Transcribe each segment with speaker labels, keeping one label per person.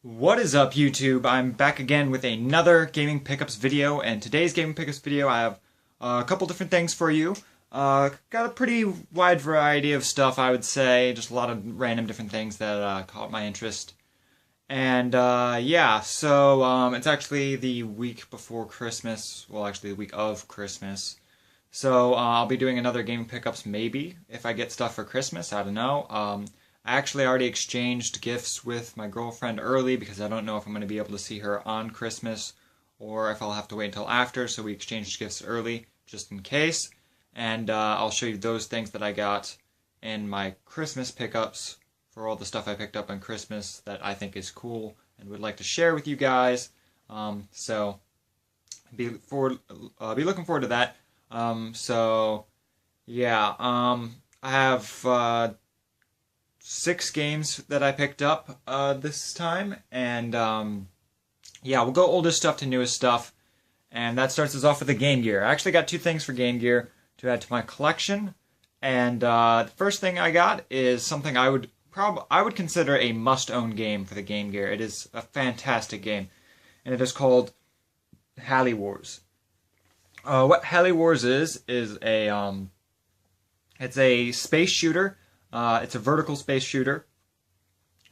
Speaker 1: What is up, YouTube? I'm back again with another gaming pickups video, and today's gaming pickups video I have a couple different things for you. Got a pretty wide variety of stuff, I would say, just a lot of random different things that caught my interest. And yeah, so it's actually the week before Christmas, well actually the week of Christmas. So I'll be doing another gaming pickups maybe, if I get stuff for Christmas, I don't know. I actually already exchanged gifts with my girlfriend early because I don't know if I'm going to be able to see her on Christmas or if I'll have to wait until after, so we exchanged gifts early just in case. And I'll show you those things that I got in my Christmas pickups for all the stuff I picked up on Christmas that I think is cool and would like to share with you guys. So be looking forward to that. So yeah, I have 6 games that I picked up this time, and yeah, we'll go oldest stuff to newest stuff, and that starts us off with the Game Gear. I actually got 2 things for Game Gear to add to my collection, and the first thing I got is something I would consider a must-own game for the Game Gear. It is a fantastic game, and it is called Halley Wars. What Halley Wars is a it's a space shooter. It's a vertical space shooter,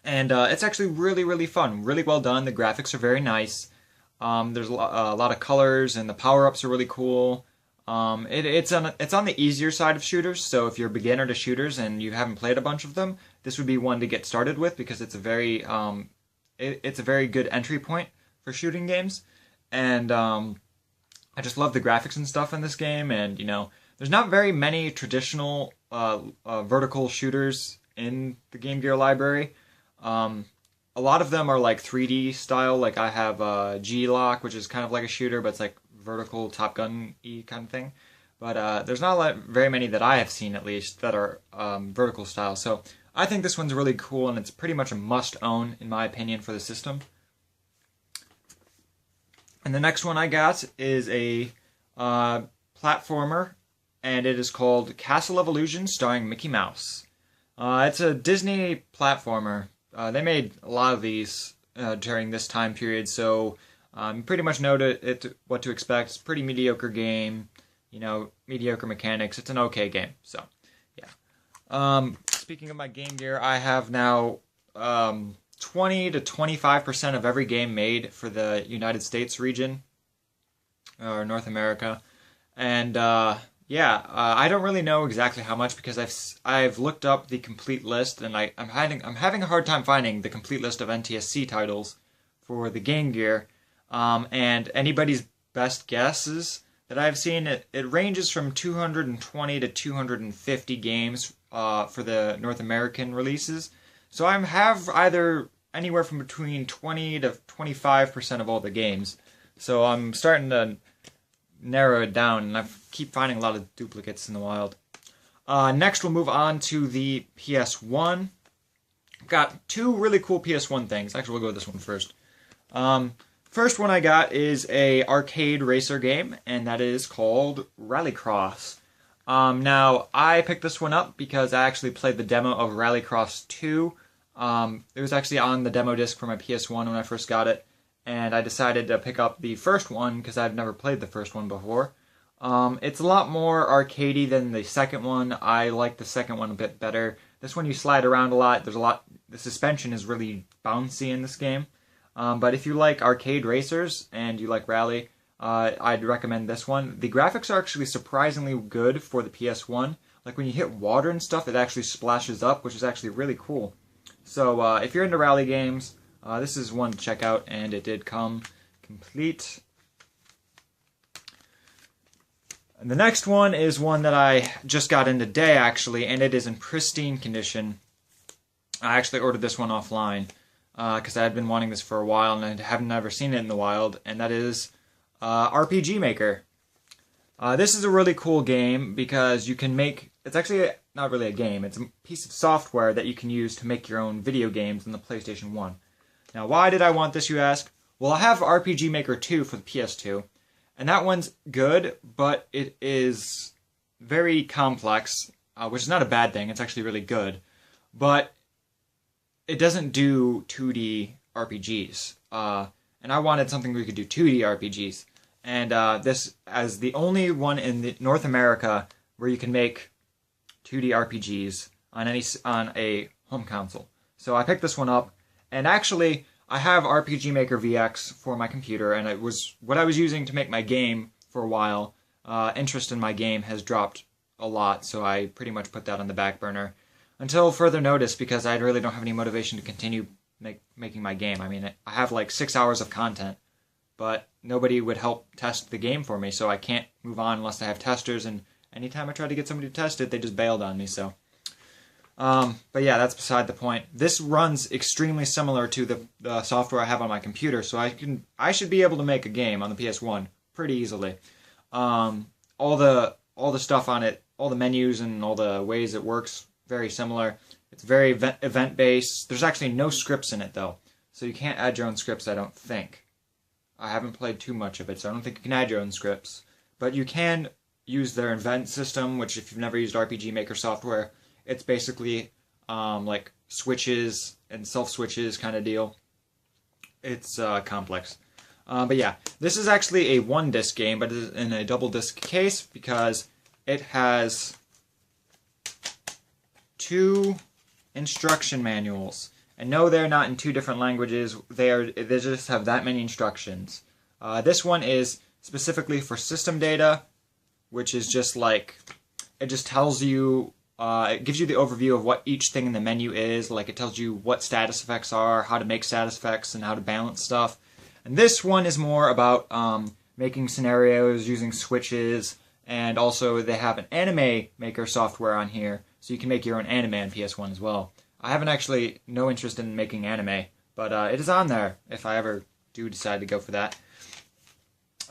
Speaker 1: and it's actually really fun, really well done. The graphics are very nice. There's a lot of colors, and the power-ups are really cool. It's on the easier side of shooters, so if you're a beginner to shooters and you haven't played a bunch of them, this would be one to get started with because it's a very good entry point for shooting games. And I just love the graphics and stuff in this game, and you know, there's not very many traditional vertical shooters in the Game Gear library. A lot of them are like 3D style, like I have G-Lock, which is kind of like a shooter, but it's like vertical Top Gun-y kind of thing. But there's not very many that I have seen, at least, that are vertical style. So I think this one's really cool, and it's pretty much a must-own, in my opinion, for the system. And the next one I got is a platformer, and it is called Castle of Illusion, starring Mickey Mouse. It's a Disney platformer. They made a lot of these during this time period, so you pretty much know what to expect. It's a pretty mediocre game, you know, mediocre mechanics. It's an okay game, so yeah. Speaking of my Game Gear, I have now 20 to 25% of every game made for the United States region, or North America, and yeah, I don't really know exactly how much because I've looked up the complete list, and I'm having a hard time finding the complete list of NTSC titles for the Game Gear, and anybody's best guesses that I've seen, it ranges from 220 to 250 games for the North American releases. So I have either anywhere from between 20 to 25% of all the games. So I'm starting to narrow it down, and I keep finding a lot of duplicates in the wild. Next, we'll move on to the PS1. Got 2 really cool PS1 things. Actually, we'll go with this one first. First one I got is a arcade racer game, and that is called Rallycross. Now, I picked this one up because I actually played the demo of Rallycross 2. It was actually on the demo disc for my PS1 when I first got it, and I decided to pick up the first one because I've never played the first one before. It's a lot more arcadey than the second one. I like the second one a bit better. This one you slide around a lot. The suspension is really bouncy in this game. But if you like arcade racers and you like rally, I'd recommend this one. The graphics are actually surprisingly good for the PS1. Like when you hit water and stuff, it actually splashes up, which is actually really cool. So if you're into rally games, this is one to check out, and it did come complete. And the next one is one that I just got in today, actually, and it is in pristine condition. I actually ordered this one offline because I had been wanting this for a while, and I have never seen it in the wild, and that is RPG Maker. This is a really cool game because you can make... It's actually not really a game. It's a piece of software that you can use to make your own video games on the PlayStation 1. Now, why did I want this, you ask? Well, I have RPG Maker 2 for the PS2, and that one's good, but it is very complex, which is not a bad thing. It's actually really good. But it doesn't do 2D RPGs. And I wanted something where we could do 2D RPGs. And this as the only one in North America where you can make 2D RPGs on a home console. So I picked this one up, and actually I have RPG Maker VX for my computer, and it was what I was using to make my game for a while. Interest in my game has dropped a lot, so I pretty much put that on the back burner until further notice, because I really don't have any motivation to continue making my game. I mean, I have like 6 hours of content, but nobody would help test the game for me, so I can't move on unless I have testers, and anytime I tried to get somebody to test it, they just bailed on me, so. But yeah, that's beside the point. This runs extremely similar to the software I have on my computer, so I should be able to make a game on the PS1 pretty easily. All the stuff on it, all the menus and all the ways it works, very similar. It's very event-based. There's actually no scripts in it, though, so you can't add your own scripts, I don't think. I haven't played too much of it, so I don't think you can add your own scripts. But you can use their event system, which if you've never used RPG Maker software, it's basically like switches and self-switches kind of deal. It's complex. But yeah, this is actually a one-disc game, but it is in a double-disc case because it has 2 instruction manuals. And no, they're not in 2 different languages. They just have that many instructions. This one is specifically for system data, which is just like, it just tells you, it gives you the overview of what each thing in the menu is. Like, it tells you what status effects are, how to make status effects, and how to balance stuff. And this one is more about making scenarios using switches, and also they have an anime maker software on here, so you can make your own anime on PS1 as well. I haven't actually no interest in making anime, but it is on there if I ever do decide to go for that.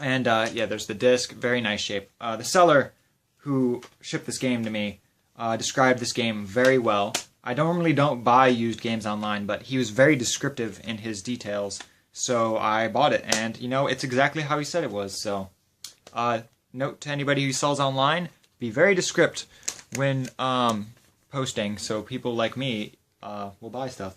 Speaker 1: And yeah, there's the disc, very nice shape. The seller who shipped this game to me described this game very well. I normally don't buy used games online, but he was very descriptive in his details, so I bought it, and you know, it's exactly how he said it was. So note to anybody who sells online, be very descriptive when posting, so people like me will buy stuff.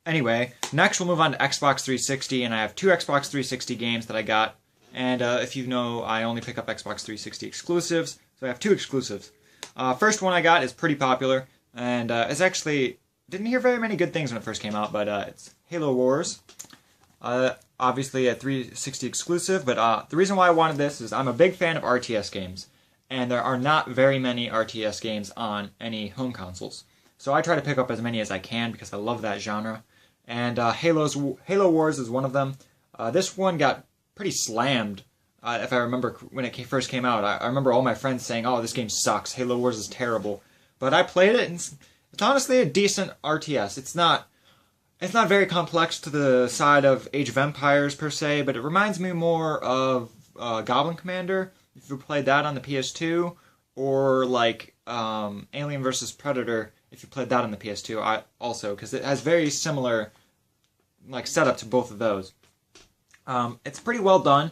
Speaker 1: Anyway, next we'll move on to Xbox 360, and I have 2 Xbox 360 games that I got, and if you know, I only pick up Xbox 360 exclusives, so I have 2 exclusives. First one I got is pretty popular, and it's actually, didn't hear very many good things when it first came out, but it's Halo Wars. Obviously a 360 exclusive, but the reason why I wanted this is I'm a big fan of RTS games, and there are not very many RTS games on any home consoles. So I try to pick up as many as I can because I love that genre. And Halo Wars is one of them. This one got pretty slammed, if I remember when it first came out. I remember all my friends saying, "Oh, this game sucks. Halo Wars is terrible." But I played it, and it's honestly a decent RTS. It's not very complex to the side of Age of Empires per se, but it reminds me more of Goblin Commander, if you played that on the PS2, or like Alien vs. Predator, if you played that on the PS2 also, because it has very similar like setup to both of those. It's pretty well done.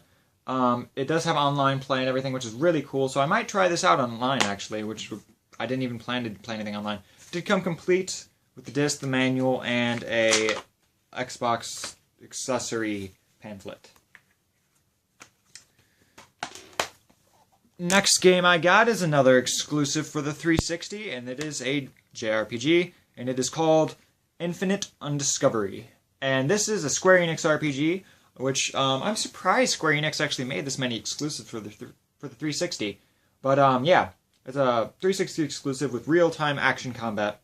Speaker 1: It does have online play and everything, which is really cool, so I might try this out online actually, which I didn't even plan to play anything online. It did come complete with the disc, the manual, and a Xbox accessory pamphlet. Next game I got is another exclusive for the 360, and it is a JRPG, and it is called Infinite Undiscovery. And this is a Square Enix RPG, which I'm surprised Square Enix actually made this many exclusives for the 360. But yeah, it's a 360 exclusive with real-time action combat.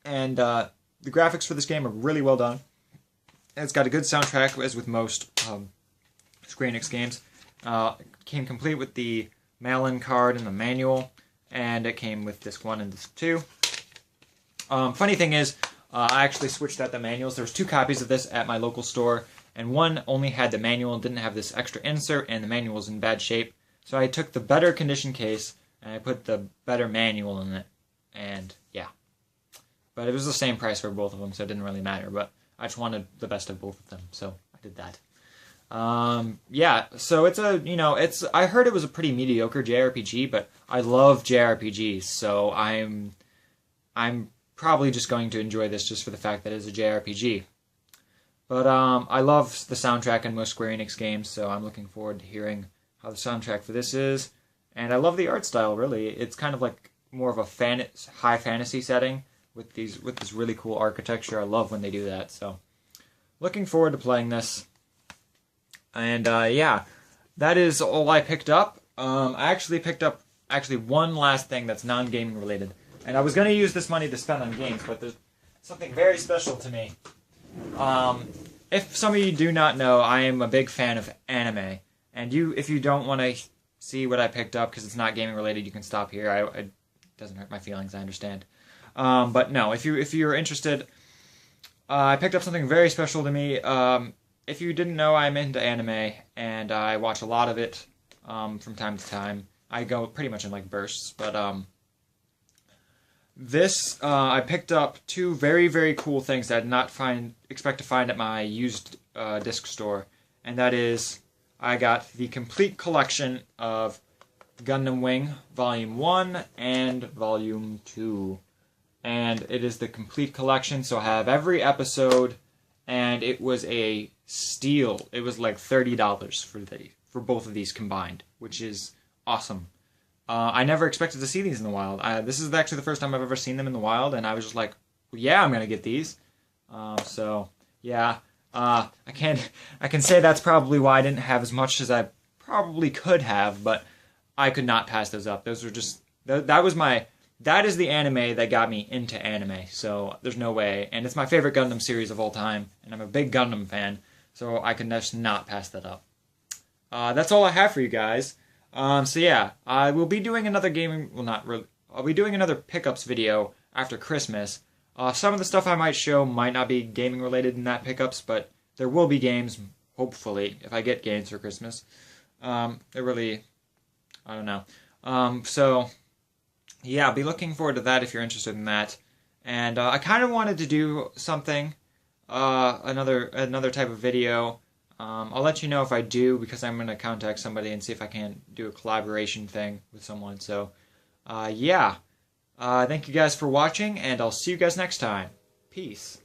Speaker 1: And the graphics for this game are really well done. It's got a good soundtrack, as with most Square Enix games. It came complete with the mail-in card and the manual, and it came with disc 1 and disc 2. Funny thing is, I actually switched out the manuals. There was 2 copies of this at my local store, and one only had the manual and didn't have this extra insert, and the manual was in bad shape. So I took the better condition case, and I put the better manual in it, and yeah. But it was the same price for both of them, so it didn't really matter, but I just wanted the best of both of them, so I did that. Yeah, so it's a, you know, I heard it was a pretty mediocre JRPG, but I love JRPGs, so I'm probably just going to enjoy this just for the fact that it's a JRPG. But I love the soundtrack in most Square Enix games, so I'm looking forward to hearing how the soundtrack for this is. And I love the art style, really. It's kind of like more of a high fantasy setting with this really cool architecture. I love when they do that, so looking forward to playing this. And yeah, that is all I picked up. I actually picked up one last thing that's non-gaming related. And I was going to use this money to spend on games, but there's something very special to me. If some of you do not know, I am a big fan of anime. And if you don't want to see what I picked up because it's not gaming related, you can stop here. It doesn't hurt my feelings, I understand. But no, if you're interested, I picked up something very special to me. If you didn't know, I'm into anime, and I watch a lot of it from time to time. I go pretty much in like bursts, but I picked up two very, very cool things that I did not expect to find at my used disc store, and that is I got the complete collection of Gundam Wing Volume 1 and Volume 2. And it is the complete collection, so I have every episode, and it was a steal. It was like $30 for both of these combined, which is awesome. I never expected to see these in the wild. This is actually the first time I've ever seen them in the wild, and I was just like, well, yeah, I'm going to get these. So, yeah, I can say that's probably why I didn't have as much as I probably could have, but I could not pass those up. Those were just, that is the anime that got me into anime, so there's no way. And it's my favorite Gundam series of all time, and I'm a big Gundam fan, so I can just not pass that up. That's all I have for you guys. So yeah, I will be doing another I'll be doing another pickups video after Christmas. Some of the stuff I might show might not be gaming related in that pickups, but there will be games, hopefully, if I get games for Christmas. I don't know. So yeah, I'll be looking forward to that if you're interested in that. And I kind of wanted to do something, another type of video. I'll let you know if I do, because I'm going to contact somebody and see if I can do a collaboration thing with someone. So, yeah. Thank you guys for watching, and I'll see you guys next time. Peace.